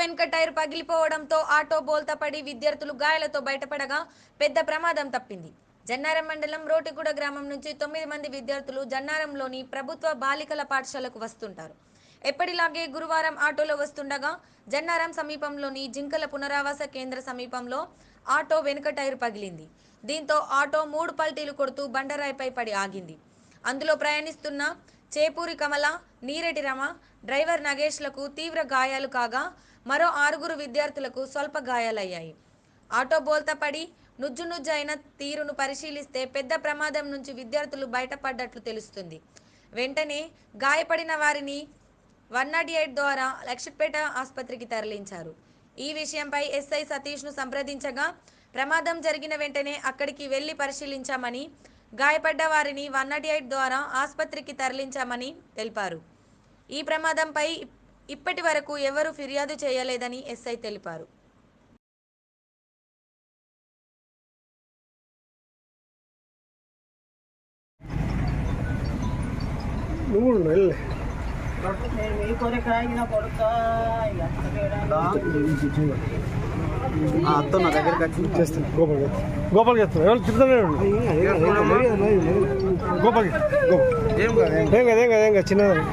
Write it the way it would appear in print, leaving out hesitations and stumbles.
వెనుక tyre పగిలిపోవడంతో auto బోల్తాపడి విద్యార్థులు గాయాలతో బయటపడగా పెద్ద ప్రమాదం తప్పింది. జన్నారం మండలం రోటిగూడ గ్రామం నుంచి 9 మంది విద్యార్థులు జన్నారంలోని ప్రభుత్వ బాలికల పాఠశాలకు వస్తుంటారు. ఎప్పటిలాగే గురువారం ఆటోలో వస్తుండగా జన్నారం సమీపంలోని జింకల పునరావాస కేంద్ర సమీపంలో ఆటో వెనుక టైర్ పగిలింది. దీంతో ఆటో 3 పల్టీలు కొడుతూ బండరాయిపై పడి ఆగింది. అందులో ప్రయాణిస్తున్న చేపూరి కమల, నీరెటి రమ, డ్రైవర్ నగేష్లకు తీవ్ర గాయాలు కాగా మరో 6 విద్యార్థులకు స్వల్ప గాయాలయ్యాయి. ఆటో బోల్తాపడి నుజ్జునుజ్జైన తీరును పరిశీలిస్తే పెద్ద ప్రమాదం నుంచి విద్యార్థులు బయటపడ్డట్లు తెలుస్తుంది. వెంటనే గాయపడిన వారిని 108 ద్వారా లక్షపేట ఆసుపత్రికి తరలించారు. ఈ విషయంపై ఎస్ఐ సతీష్ను సంప్రదించగా ప్రమాదం జరిగిన వెంటనే అక్కడికి వెళ్లి పరిశీలించామని, గాయపడ్డ వారిని 108 ద్వారా ఆసుపత్రికి తరలించామని తెలిపారు. ఈ ప్రమాదంపై ఇప్పటి వరకు ఎవరూ ఫిర్యాదు చేయలేదని ఎస్ఐ తెలిపారు. అత్తన్న దగ్గరికి వచ్చి చేస్తాను. గోపాల్ చేస్తాను. ఎవరు తిరుగుతూనే గోపాల్ ఏం కదా చిన్నది.